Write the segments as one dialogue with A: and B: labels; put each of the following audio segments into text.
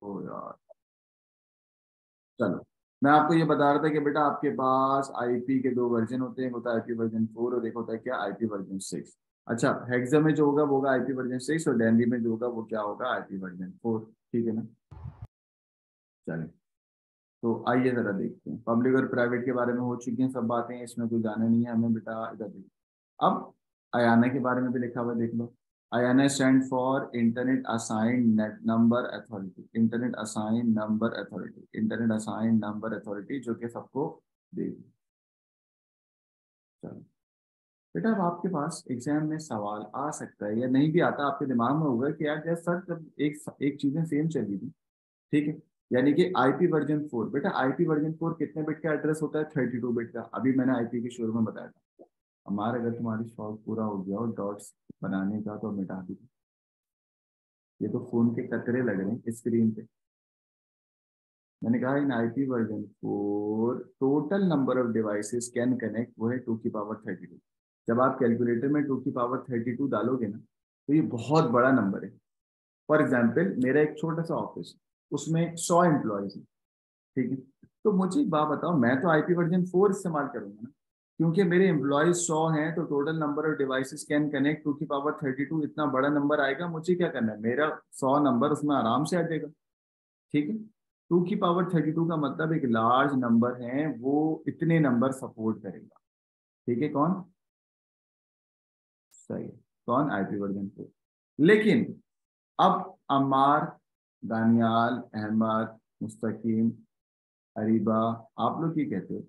A: ओ यार, चलो मैं आपको ये बता रहा था कि बेटा आपके पास आईपी के दो वर्जन होते हैं, एक होता है आईपी वर्जन 4 और एक होता है क्या, आईपी वर्जन 6। अच्छा, हेक्सा में जो होगा वो होगा आईपी वर्जन 6 और डेनवी में जो होगा वो क्या होगा, आईपी वर्जन 4। ठीक है ना। चलिए, तो आइए जरा देखते हैं, पब्लिक और प्राइवेट के बारे में हो चुकी हैं सब बातें, इसमें कोई जाना नहीं है हमें बेटा। इधर देखिए, अब आयाना के बारे में भी लिखा हुआ है, देख लो। IANA stand for internet assigned net number authority, internet assigned number authority, internet assigned number authority, जो कि सबको देगी। चलो बेटा, अब आपके पास एग्जाम में सवाल आ सकता है या नहीं भी आता, आपके दिमाग में होगा कि यार सर जब एक एक चीजें सेम चली थी, ठीक है, यानी कि आईपी वर्जन 4, बेटा आईपी वर्जन 4 कितने बिट का एड्रेस होता है, 32 बिट का। अभी मैंने आईपी के शुरू में बताया था। हमारा अगर तुम्हारी शौक पूरा हो गया और डॉट्स बनाने का तो मिटा दी। ये तो फोन के कतरे लग रहे हैं स्क्रीन पे। मैंने कहा in IP version 4 total number of devices can connect वो है 2 की पावर 32। जब आप कैलकुलेटर में 2 की पावर 32 डालोगे ना, तो ये बहुत बड़ा नंबर है। फॉर एग्जाम्पल, मेरा एक छोटा सा ऑफिस, उसमें 100 एम्प्लॉयज हैं, ठीक है। तो मुझे एक बात बताओ, मैं तो आईपी वर्जन 4 इस्तेमाल करूंगा ना, क्योंकि मेरे एम्प्लॉयज 100 हैं, तो total number of devices can connect 2 की पावर 32, इतना बड़ा नंबर आएगा। मुझे क्या करना है, मेरा 100 नंबर उसमें आराम से आ जाएगा। ठीक है। 2 की पावर 32 का मतलब एक लार्ज नंबर है, वो इतने नंबर सपोर्ट करेगा। ठीक है, कौन सही है? कौन, आईपी वर्जन 4। लेकिन अब अमार, दानियाल, अहमद, मुस्तकीम, अरीबा, आप लोग ये कहते हो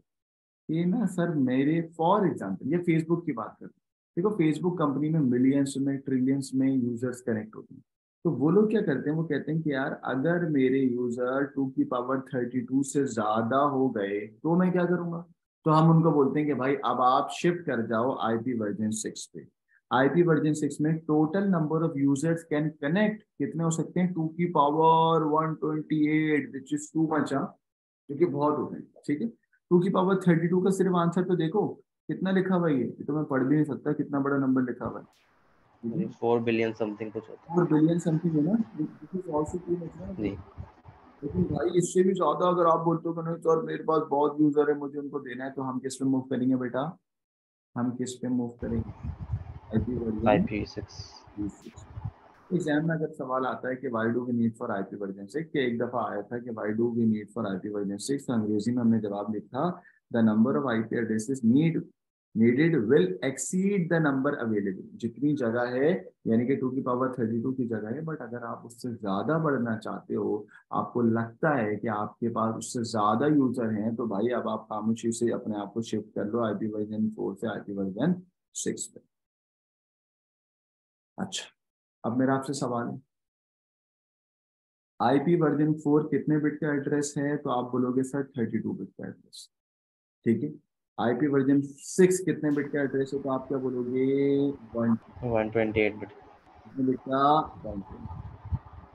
A: कि ना सर मेरे, फॉर एग्जांपल ये फेसबुक की बात करते हैं, देखो फेसबुक कंपनी में मिलियंस में ट्रिलियंस में यूजर्स कनेक्ट होते हैं। तो वो लोग क्या करते हैं, वो कहते हैं कि यार अगर मेरे यूजर 2 की पावर 32 से ज्यादा हो गए तो मैं क्या करूंगा। तो हम उनको बोलते हैं कि भाई अब आप शिफ्ट कर जाओ आईपी वर्जन 6 पे। आईपी वर्जन 6 में total number of users can connect कितने हो सकते हैं, 2 की power 128, which is too much, जो कि बहुत होते हैं। ठीक है। 2 की पावर 32 का सिर्फ आंसर तो देखो कितना लिखा हुआ है, ये तो मैं पढ़ भी नहीं सकता, कितना बड़ा नंबर लिखा हुआ है। ठीक है।
B: 4 बिलियन समथिंग कुछ होता
A: 4 बिलियन समथिंग है ना, this is also too much ना।
B: है जी।
A: लेकिन भाई इससे भी ज्यादा अगर आप बोलते हो कि नहीं सर मेरे पास बहुत यूजर है मुझे उनको देना है, तो हम किस पे मूव करेंगे बेटा, हम किस पे मूव करेंगे, आईपी वर्जन
B: IP6।
A: 6। एग्जाम में अगर सवाल आता है कि why do we need for IP version 6, कि एक दफा आया था कि why do we need for IP version 6, तो अंग्रेजी में हमने जवाब लिखा, the number of IP addresses needed will exceed the number available. जितनी जगह है, यानी कि 2 की पावर 32 की जगह है, बट अगर आप उससे ज्यादा बढ़ना चाहते हो, आपको लगता है कि आपके पास उससे ज्यादा यूजर हैं, तो भाई अब आप खामोशी से अपने आप को शिफ्ट कर लो आईपी वर्जन 4 से आईपी वर्जन 6 पे। अच्छा, अब मेरा आपसे सवाल है, आईपी वर्जन 4 कितने बिट का एड्रेस है, तो आप बोलोगे सर 32 बिट का एड्रेस। ठीक है। आईपी वर्जन 6 कितने बिट का एड्रेस है, तो आप क्या बोलोगे, 1
B: 128 बिट।
A: बिट का 120।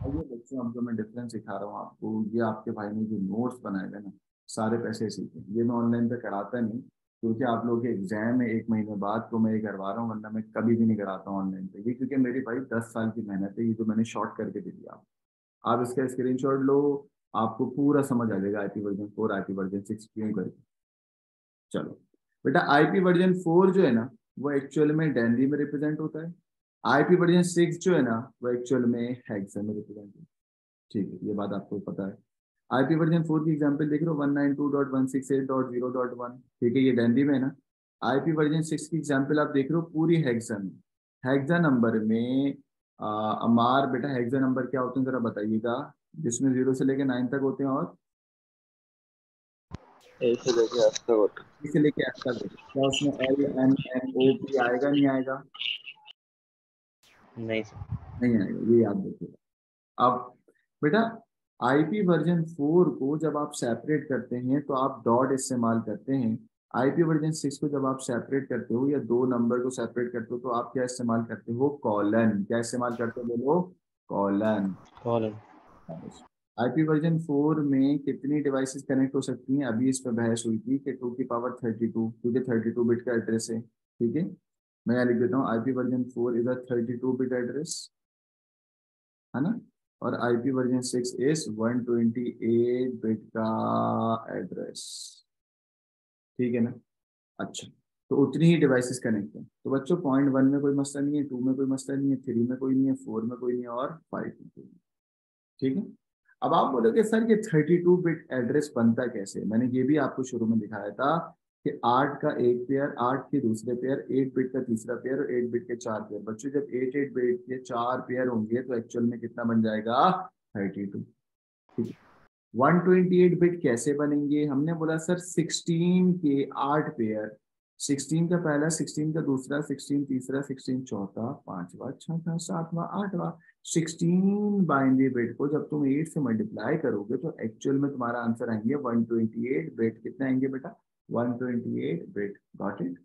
A: आइए बच्चों, अब जो मैं डिफरेंस सिखा रहा हूँ आपको, ये आपके भाई ने जो नोट्स बनाए थे ना, सारे पैसे सीखे, ये मैं ऑनलाइन पे कराता नहीं, क्योंकि आप लोगों के एग्जाम है 1 महीने बाद, तो मैं ये करवा रहा हूँ, वरना मैं कभी भी नहीं कराता हूँ ऑनलाइन पे ये, क्योंकि मेरी भाई 10 साल की मेहनत है, ये जो मैंने शॉर्ट करके दे दिया। आप इसका स्क्रीनशॉट लो, आपको पूरा समझ आ जाएगा आईपी वर्जन 4 आईपी वर्जन 6 क्यों करके। चलो बेटा, आईपी वर्जन 4 जो है ना, वो एक्चुअल में डेनवी में रिप्रेजेंट होता है। आईपी वर्जन 6 जो है ना, वो एक्चुअल में हेक्सा में रिप्रेजेंट होता है। ठीक है, ये बात आपको पता है। आईपी वर्जन 4 की एग्जांपल देख रहे हो, 192.168.0.1, ठीक है, ये डेनवी में है ना। आईपी वर्जन 6 की एग्जांपल आप देख रहे हो पूरी हेक्सा में। हेक्सा नंबर में अमार बेटा, हेक्सा नंबर क्या होते हैं जरा बताइएगा, जिसमें 0 से लेके 9 तक होते हैं, और
B: ऐसे लेके आज तक होता
A: से लेके एफ तक होते हैं। क्या उसमें LMNOP आएगा नहीं आएगा?
B: है। नहीं सर।
A: नहीं आएगा, ये याद रखिएगा। अब बेटा, आईपी वर्जन 4 को जब आप सेपरेट करते हैं तो आप डॉट इस्तेमाल करते हैं। आईपी वर्जन 6 को जब आप सेपरेट करते हो या दो नंबर को सेपरेट करते हो, तो आप क्या इस्तेमाल करते हो, कॉलन। क्या इस्तेमाल करते हो बोलो, कॉलन।
B: कॉलन।
A: आईपी वर्जन 4 में कितनी डिवाइसेस कनेक्ट हो सकती हैं, अभी इस पर बहस हुई थी कि 2 की पावर 32, क्योंकि 32 बिट का एड्रेस है। ठीक है, मैं यहाँ लिख देता हूँ, IP version 4 is a 32 bit address, है ना। और आईपी वर्जन 6 इज 128 बिट का एड्रेस, ठीक है ना। अच्छा, तो उतनी ही डिवाइसेस कनेक्ट है। तो बच्चों पॉइंट 1 में कोई मसला नहीं है, 2 में कोई मसला नहीं है, 3 में कोई नहीं है, 4 में कोई नहीं है और 5 में कोई नहीं है, ठीक है। अब आप बोलोगे सर ये 32 बिट एड्रेस बनता कैसे, मैंने ये भी आपको शुरू में दिखाया था कि 8 का एक पेयर, 8 के दूसरे पेयर, 8 बिट का तीसरा पेयर और 8 बिट के 4 पेयर। बच्चों जब 8 बिट के 4 पेयर होंगे तो एक्चुअल में कितना बन जाएगा, 32, ठीक है। 128 बिट कैसे बनेंगे, हमने बोला सर 16 के 8 पेयर, 16 का पहला, 16 का दूसरा, 16 तीसरा, 16 चौथा, पांचवा, छठा, सातवां, आठवां, 16 बाइनरी बिट को जब तुम 8 से मल्टीप्लाई करोगे तो एक्चुअल में तुम्हारा आंसर आएंगे 128 बिट। कितने आएंगे बेटा, 128 बिट। गॉट इट,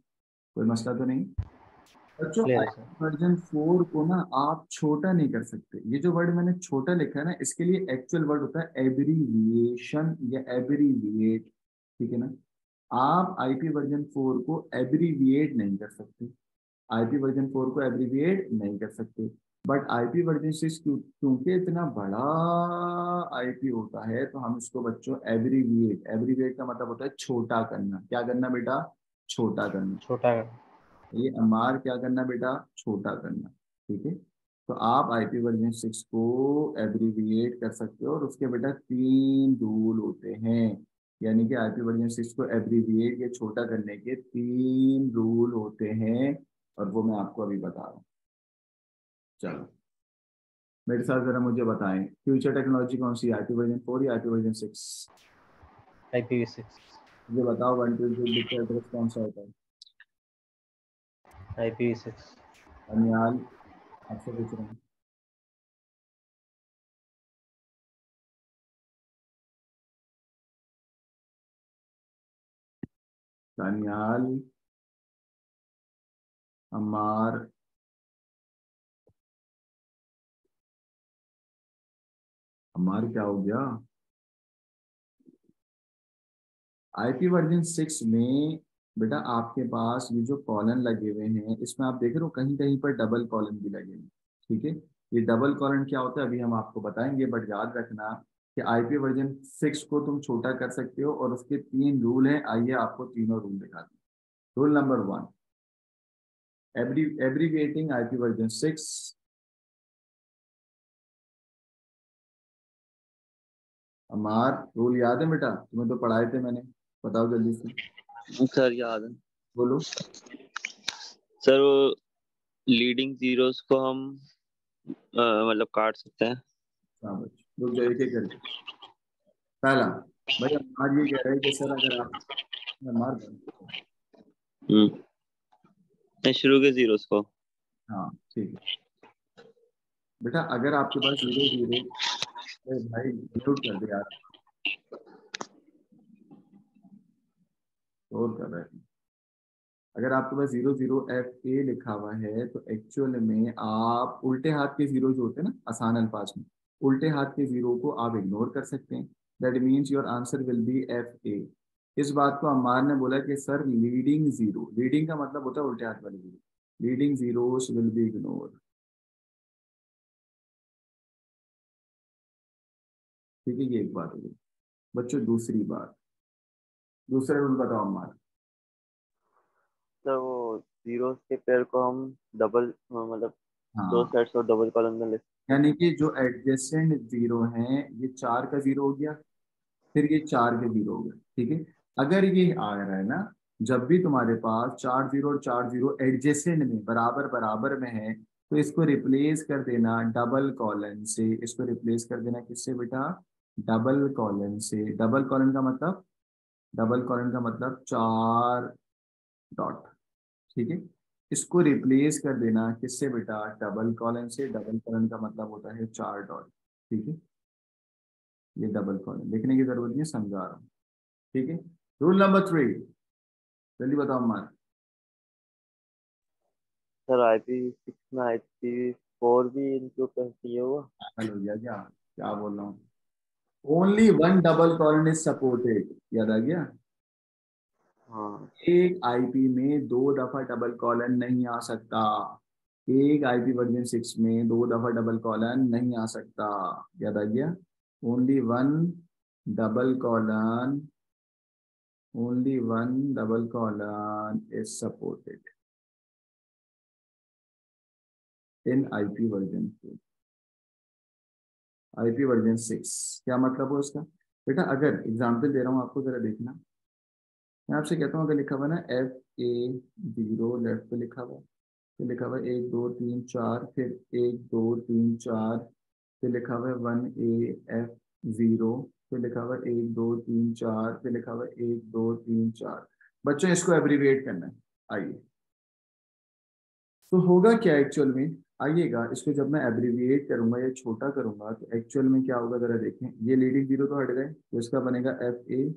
A: कोई मसला तो नहीं। बच्चों
B: क्लियर है सर।
A: वर्जन 4 को ना आप छोटा नहीं कर सकते। ये जो वर्ड मैंने छोटा लिखा है ना, इसके लिए एक्चुअल वर्ड होता है एब्रीविएशन या एब्रीविएट, ठीक है ना। आप आईपी वर्जन 4 को एब्रीविएट नहीं कर सकते, आईपी वर्जन 4 को एब्रीविएट नहीं कर सकते। बट आईपी वर्जन 6 क्योंकि इतना बड़ा आईपी होता है तो हम इसको बच्चों एब्रीविएट, एब्रीविएट का मतलब होता है छोटा करना। क्या करना बेटा, छोटा करना।
B: छोटा।
A: ये अमार क्या करना बेटा, छोटा करना, ठीक है। तो आप आईपी वर्जन 6 को एब्रीविएट कर सकते हो और उसके बेटा 3 रूल होते हैं। यानी कि आईपी वर्जन 6 को एब्रीविएट या छोटा करने के 3 रूल होते हैं और वो मैं आपको अभी बता रहा हूँ। चलो मेरे साथ जरा मुझे बताएं, फ्यूचर टेक्नोलॉजी कौन सी, आईपी वर्जन 4 या आईपी वर्जन 6?
B: IPv6।
A: मुझे बताओ 128 बिट एड्रेस कौन सा होता है।
B: IPv6।
A: अनियाल आपसे पूछ रहा हूँ। दानियाल, अम्मार, अम्मार क्या हो गया। आईपी वर्जन 6 में बेटा आपके पास ये जो कॉलन लगे हुए हैं इसमें आप देख रहे हो कहीं कहीं पर डबल कॉलन भी लगे हैं, ठीक है। ये डबल कॉलन क्या होता है अभी हम आपको बताएंगे, बट याद रखना कि आईपी वर्जन 6 को तुम छोटा कर सकते हो और उसके 3 रूल हैं। आइए आपको तीनों रूल दिखाते हैं। Rule number 1, abbreviating IP version 6। हमार रूल याद है बेटा, तुम्हें तो पढ़ाए थे मैंने, बताओ जल्दी से
B: सर याद है।
A: बोलो।
B: सर वो लीडिंग जीरोस को हम मतलब काट सकते हैं।
A: हाँ बच्चों रुक जाओ एक एक करके। पहला, भाई हमार ये कह रहे हैं कि सर अगर आप मार दो।
B: हम्म। नहीं, शुरू के जीरोस को।
A: हाँ ठीक है बेटा, अगर आपके पास 0 0, अरे भाई म्यूट कर दे यार, शोर कर रहा है। अगर आपके पास 00FA लिखा हुआ है तो एक्चुअल में आप उल्टे हाथ के जीरो जो होते हैं ना आसान अल्फाज में, उल्टे हाथ के जीरो को आप इग्नोर कर सकते हैं। That means your answer will be FA। इस बात को अम्मार ने बोला कि सर लीडिंग जीरो, लीडिंग का मतलब होता है उल्टे हाथ वाले zero, leading zeros will be ignore, ठीक है। ये एक बात हो गई बच्चों। दूसरी बात, दूसरा रूल बताओ अम्मार।
B: सर वो जीरोस के पेयर को हम डबल मतलब दो
A: हाँ,
B: सेट्स और डबल कॉलम में लिख सकते हैं।
A: यानी कि जो एडजेसेंट जीरो हैं, ये 4 का जीरो हो गया, फिर ये 4 के जीरो हो गए, ठीक है। अगर ये आ रहा है ना, जब भी तुम्हारे पास 4 जीरो और 4 जीरो एडजेसेंट में बराबर बराबर में है तो इसको रिप्लेस कर देना डबल कॉलन से। इसको रिप्लेस कर देना किससे बेटा, डबल कॉलन से। डबल कॉलन का मतलब, डबल कॉलन का मतलब 4 डॉट, ठीक है। इसको रिप्लेस कर देना किससे बेटा, डबल कॉलन से। डबल कॉलन का मतलब होता है 4 डॉट, ठीक है। ये डबल कॉलन लिखने की जरूरत नहीं, समझा रहा हूँ, ठीक है। रूल नंबर 3, जल्दी बताओ मान।
B: सर IPv6 में IPv4 भी इंक्लूड कर चाहिए होगा।
A: पागल हो गया क्या, क्या बोल रहा हूँ। Only one double colon is supported, याद आ गया।
B: हाँ।
A: एक आईपी में 2 दफा डबल कॉलन नहीं आ सकता, एक आईपी वर्जन 6 में 2 दफा डबल कॉलन नहीं आ सकता, याद आ गया। Only one double colon, only one double colon is supported in IP version 4, IP version 6। क्या मतलब है उसका? बेटा अगर एग्जाम्पल दे रहा हूँ आपको, जरा देखना। मैं आपसे कहता हूँ, अगर लिखा हुआ ना FA0, लेफ्ट पे लिखा हुआ, फिर लिखा हुआ 1 2 3 4, फिर 1 2 3 4, फिर लिखा हुआ है 1AF0, फिर लिखा हुआ है 1 2 3 4, फिर लिखा हुआ है 1 2 3 4। बच्चों इसको एब्रीविएट करना है। आइए, तो होगा क्या एक्चुअल में, आइएगा इसको जब मैं एब्रीविएट करूंगा या छोटा करूंगा तो एक्चुअल में क्या होगा, जरा देखें। ये लीडिंग जीरो तो हट गए, तो इसका बनेगा FA।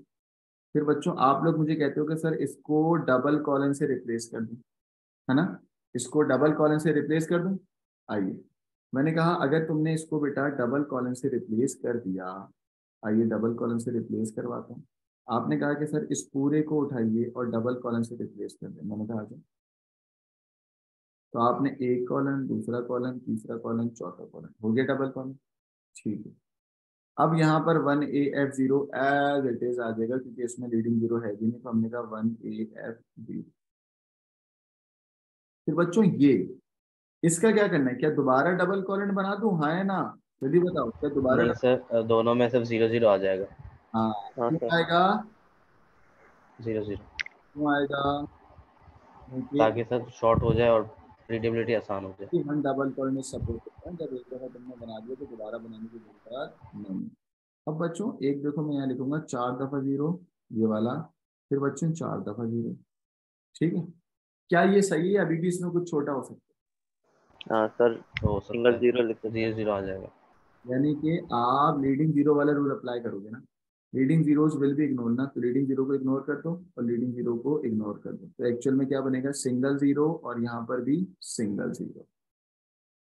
A: फिर बच्चों आप लोग मुझे कहते हो कि सर इसको डबल कॉलन से रिप्लेस कर दूं, है ना, इसको डबल कॉलन से रिप्लेस कर दूं। आइए, मैंने कहा अगर तुमने इसको बेटा डबल कॉलन से रिप्लेस कर दिया, आइए डबल कॉलन से रिप्लेस करवाता हूँ। आपने कहा कि सर इस पूरे को उठाइए और डबल कॉलन से रिप्लेस कर दें, मैंने कहा आजा। तो आपने एक कॉलन, दूसरा कॉलन, तीसरा कॉलन, चौथा कॉलन, हो गया डबल कॉलन। ठीक है, अब यहाँ पर 1AF0 एज इट इज आ जाएगा, क्योंकि इसमें लीडिंग जीरो है भी नहीं, तो हमने कहा 1AF0। फिर बच्चों ये इसका क्या करना है, क्या दोबारा डबल कॉलन बना दूं, हाँ या ना? जल्दी बताओ, क्या दोबारा
C: नहीं सर, दोनों में सिर्फ 0 0 आ जाएगा।
A: हाँ,
B: हाँ
A: क्यों
B: सर।
A: आएगा?
C: 0 0,
A: क्यों आएगा? क्योंकि
C: ताकि सर शॉर्ट हो जाए और रीडेबिलिटी आसान हो जाए।
A: वन डबल कॉलन सपोर्ट करता है, जब एक दफा तुमने बना दिया तो दोबारा बनाने की जरूरत नहीं। अब बच्चों एक देखो, मैं यहाँ लिखूंगा 4 दफा 0, ये वाला, फिर बच्चों 4 दफा 0। ठीक है, क्या ये सही है? अभी भी इसमें कुछ छोटा हो सकता
B: हाँ सर,
C: तो हो सकता
B: सिंगल
C: है
B: जीरो लिख सकते
C: 0
B: हैं।
C: 0 आ जाएगा।
A: है, यानी कि आप लीडिंग जीरो वाला रूल अप्लाई करोगे ना, leading zeros will be ignore ना, तो लीडिंग जीरो को इग्नोर कर दो और लीडिंग जीरो को इग्नोर कर दो, तो एक्चुअल में क्या बनेगा, सिंगल जीरो, और यहाँ पर भी सिंगल जीरो।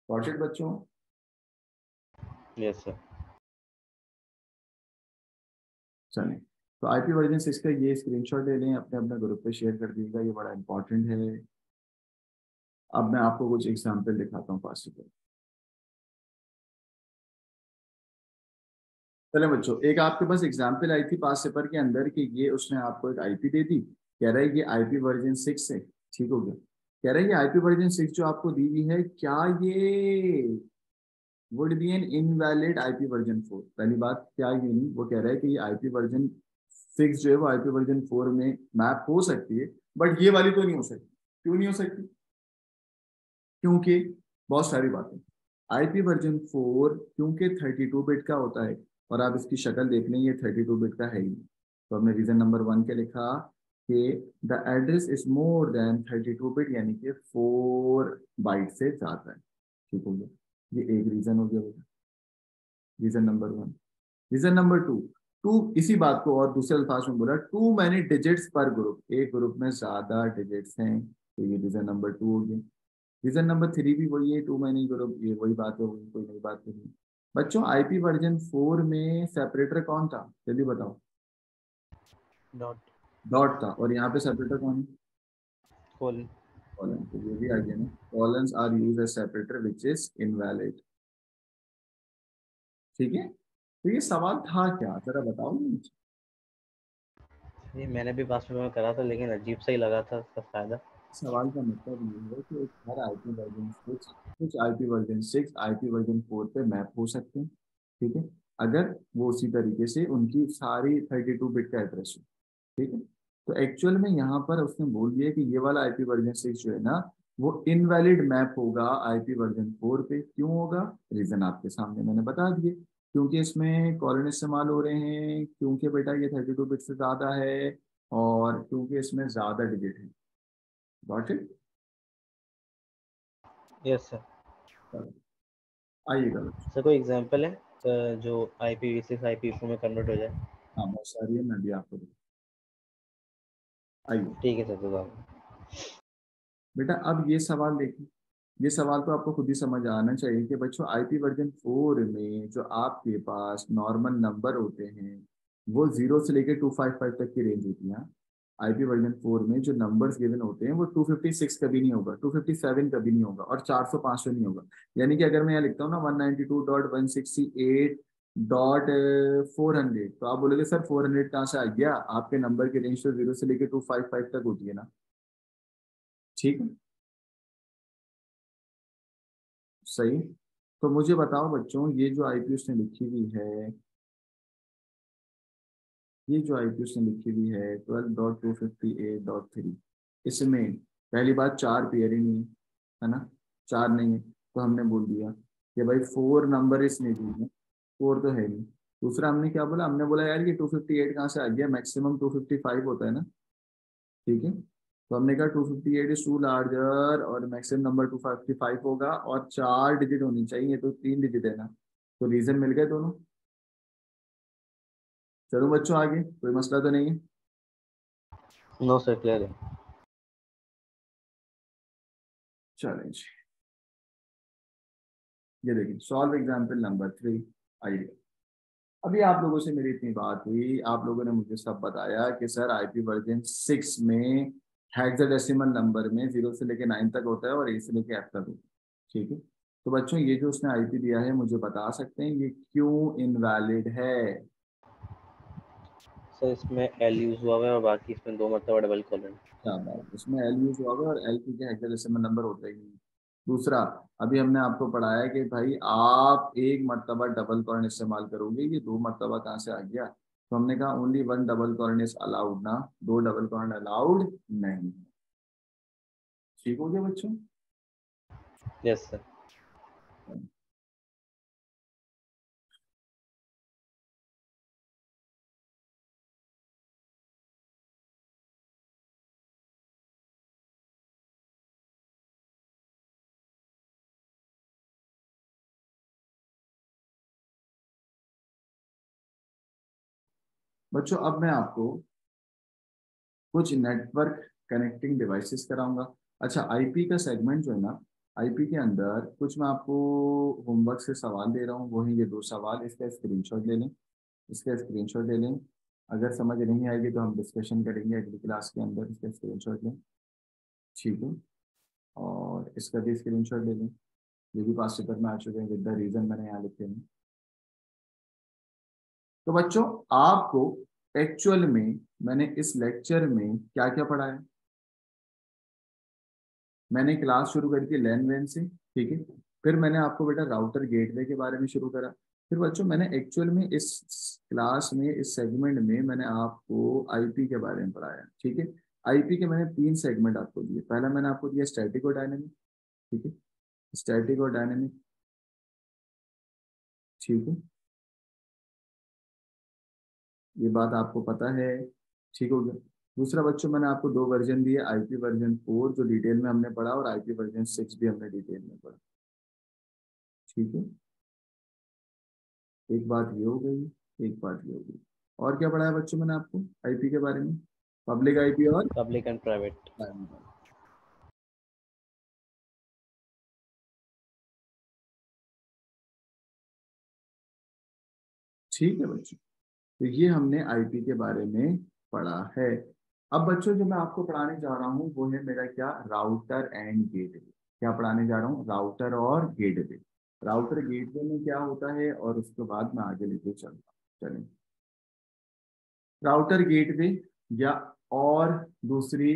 A: गॉट इट बच्चों?
C: Yes sir.
A: चलें, तो आईपी वर्जन 6 का ये स्क्रीनशॉट ले लें, अपने अपने ग्रुप पे शेयर कर दीजिएगा, ये बड़ा इंपॉर्टेंट है। अब मैं आपको कुछ एग्जाम्पल दिखाता हूँ पास से। चले बच्चों, एक आपके पास एग्जाम्पल आई थी पास पेपर के अंदर कि ये उसने आपको एक आईपी दे दी, कह रहा है ये आईपी वर्जन 6 है, ठीक हो गया। कह रहा है ये आईपी वर्जन 6 जो आपको दी हुई है, क्या ये would be N invalid IP version 4? पहली बात, क्या ये नहीं, वो कह रहा है कि ये आईपी वर्जन 6 जो है वो आईपी वर्जन 4 में मैप हो सकती है, बट ये वाली तो नहीं हो सकती। क्यों नहीं हो सकती? क्योंकि बहुत सारी बातें, आईपी वर्जन 4 क्योंकि 32 बिट का होता है, और आप इसकी शक्ल देख लें ये 32 बिट का है ही नहीं। तो हमने रीजन नंबर 1 क्या लिखा कि the address is more than 32 bit, यानी कि 4 बाइट से ज्यादा है। ठीक हो गया, ये एक रीजन हो गया बेटा, reason number 1। Reason number 2, two इसी बात को और दूसरे अल्फाज में बोला, too many digits per group, एक ग्रुप में ज्यादा डिजिट्स हैं, तो ये रीजन नंबर 2 हो गया। रीजन नंबर 3 भी वही है, टू मैनी ग्रुप, ये वही बात है, वही कोई नई बात नहीं। बच्चों आईपी वर्जन 4 में सेपरेटर कौन था, जल्दी बताओ?
C: डॉट।
A: डॉट था, और यहाँ पे सेपरेटर कौन है?
C: कोलन।
A: कॉलन, तो ये भी आ गया ना, colons are used as separator which is invalid. ठीक है, तो ये सवाल था क्या, जरा बताओ मुझे।
C: ये मैंने भी पास में करा था, लेकिन अजीब सा ही लगा था इसका फायदा।
A: सवाल का मतलब ये है कि हर आईपी वर्जन 6, कुछ आईपी वर्जन 6 आईपी वर्जन 4 पे मैप हो सकते हैं, ठीक है, अगर वो उसी तरीके से उनकी सारी 32 बिट का एड्रेस हो। ठीक है, तो एक्चुअल में यहाँ पर उसने बोल दिया कि ये वाला आईपी वर्जन 6 जो है ना, वो इनवैलिड मैप होगा आईपी वर्जन 4 पे। क्यों होगा? रीजन आपके सामने मैंने बता दिए, क्योंकि इसमें कॉलन इस्तेमाल हो रहे हैं, क्योंकि बेटा ये 32 बिट से ज्यादा है, और क्योंकि इसमें ज्यादा डिजिट है। Got it?
C: Yes sir.
A: आइएगा बच्चों।
C: सर कोई एग्जांपल है जो IPv6 IPv4 में कन्वर्ट हो जाए?
A: हाँ बहुत सारी है, मैं भी आपको आइए
C: ठीक है सर, तो
A: बेटा, अब ये सवाल देखिए, ये सवाल तो आपको खुद ही समझ आना चाहिए कि बच्चों आईपी वर्जन 4 में जो आपके पास नॉर्मल नंबर होते हैं वो 0 से लेकर 255 तक की रेंज होती है। आईपी वर्जन 4 में जो नंबर्स गिवन होते हैं वो 256 कभी नहीं होगा, 257 कभी नहीं होगा और 400 500 नहीं होगा। यानी कि अगर मैं यहाँ लिखता हूँ ना 192.168.400, तो आप बोलोगे सर 400 कहाँ से आ गया, आपके नंबर की रेंज तो 0 से लेकर 255 तक होती है ना। ठीक है, सही। तो मुझे बताओ बच्चों, ये जो आईपी उसने लिखी हुई है, ये जो आईपी उसने लिखी हुई है 12.258.3, इसमें पहली बात 4 पेयर ही नहीं है ना, 4 नहीं है, तो हमने बोल दिया कि भाई 4 नंबर इसने दी है, 4 तो है नहीं। दूसरा हमने क्या बोला, हमने बोला यार ये 258 कहाँ से आ गया, मैक्सिमम 255 होता है ना। ठीक है, तो हमने कहा 258 इज टू लार्जर और मैक्सिमम नंबर 255 होगा और 4 डिजिट होनी चाहिए, तो 3 डिजिट है ना, तो रीजन मिल गए दोनों। चलो बच्चों आगे, कोई मसला तो नहीं है।
C: नो सर, क्लियर है।
A: चलें जी, ये देखिए सॉल्व एग्जाम्पल नंबर 3 आइडिया। अभी आप लोगों से मेरी इतनी बात हुई, आप लोगों ने मुझे सब बताया कि सर आईपी वर्जन 6 में हेक्साडेसिमल नंबर में 0 से लेके 9 तक होता है और ए से लेके एफ तक होता है। ठीक है, तो बच्चों ये जो उसने आईपी दिया है मुझे बता सकते हैं ये क्यों इनवैलिड है।
C: सर इसमें एल यूज हुआ हुआ है और बाकी इसमें 2 मरतबा डबल कॉलन।
A: क्या बात, इसमें एल यूज होगा और एल पी के हेक्साडेसिमल नंबर होता ही नहीं। दूसरा, अभी हमने आपको पढ़ाया कि भाई आप एक मर्तबा डबल कॉर्न इस्तेमाल करोगे, ये 2 मर्तबा कहाँ से आ गया, तो हमने कहा only 1 double corn is allowed ना, 2 डबल कॉर्न अलाउड नहीं। ठीक हो गया बच्चों।
C: Yes sir.
A: बच्चों अब मैं आपको कुछ नेटवर्क कनेक्टिंग डिवाइसेस कराऊंगा। अच्छा, आईपी का सेगमेंट जो है ना, आईपी के अंदर कुछ मैं आपको होमवर्क से सवाल दे रहा हूँ, वो है ये 2 सवाल, इसका स्क्रीनशॉट ले लें, इसका स्क्रीनशॉट ले लें। अगर समझ नहीं आएगी तो हम डिस्कशन करेंगे अगली क्लास के अंदर, इसका स्क्रीनशॉट लें। ठीक है, और इसका भी स्क्रीनशॉट ले लें, ये भी पास पेपर में आ चुके हैं विद द रीजन मैंने यहाँ लिखे हैं। तो बच्चों आपको एक्चुअल में मैंने इस लेक्चर में क्या क्या पढ़ाया, मैंने क्लास शुरू करी थी लैन वैन से। ठीक है, फिर मैंने आपको बेटा राउटर गेटवे के बारे में शुरू करा। फिर बच्चों मैंने एक्चुअल में इस क्लास में इस सेगमेंट में मैंने आपको आईपी के बारे में पढ़ाया। ठीक है, आईपी के मैंने 3 सेगमेंट आपको दिए। पहला मैंने आपको दिया स्टैटिक और डायनेमिक। ठीक है, स्टैटिक और डायनेमिक। ठीक है, ये बात आपको पता है। ठीक हो गया। दूसरा बच्चों मैंने आपको 2 वर्जन दिए, आईपी वर्जन 4 जो डिटेल में हमने पढ़ा और आईपी वर्जन 6 भी हमने डिटेल में पढ़ा। ठीक है, एक बात ये हो गई, एक बात ये हो गई। और क्या पढ़ाया बच्चों मैंने आपको आईपी के बारे में, पब्लिक आईपी और
C: public and private.
A: Private IP. ठीक है बच्चों, तो ये हमने आईपी के बारे में पढ़ा है। अब बच्चों जो मैं आपको पढ़ाने जा रहा हूँ वो है मेरा क्या, राउटर एंड गेटवे। क्या पढ़ाने जा रहा हूँ, राउटर और गेटवे। राउटर गेटवे में क्या होता है और उसके बाद मैं आगे लेके चलता हूँ। चलें, राउटर गेटवे या और दूसरी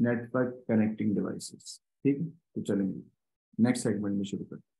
A: नेटवर्क कनेक्टिंग डिवाइसेस। ठीक है, तो चलेंगे नेक्स्ट सेगमेंट में शुरू करते हैं।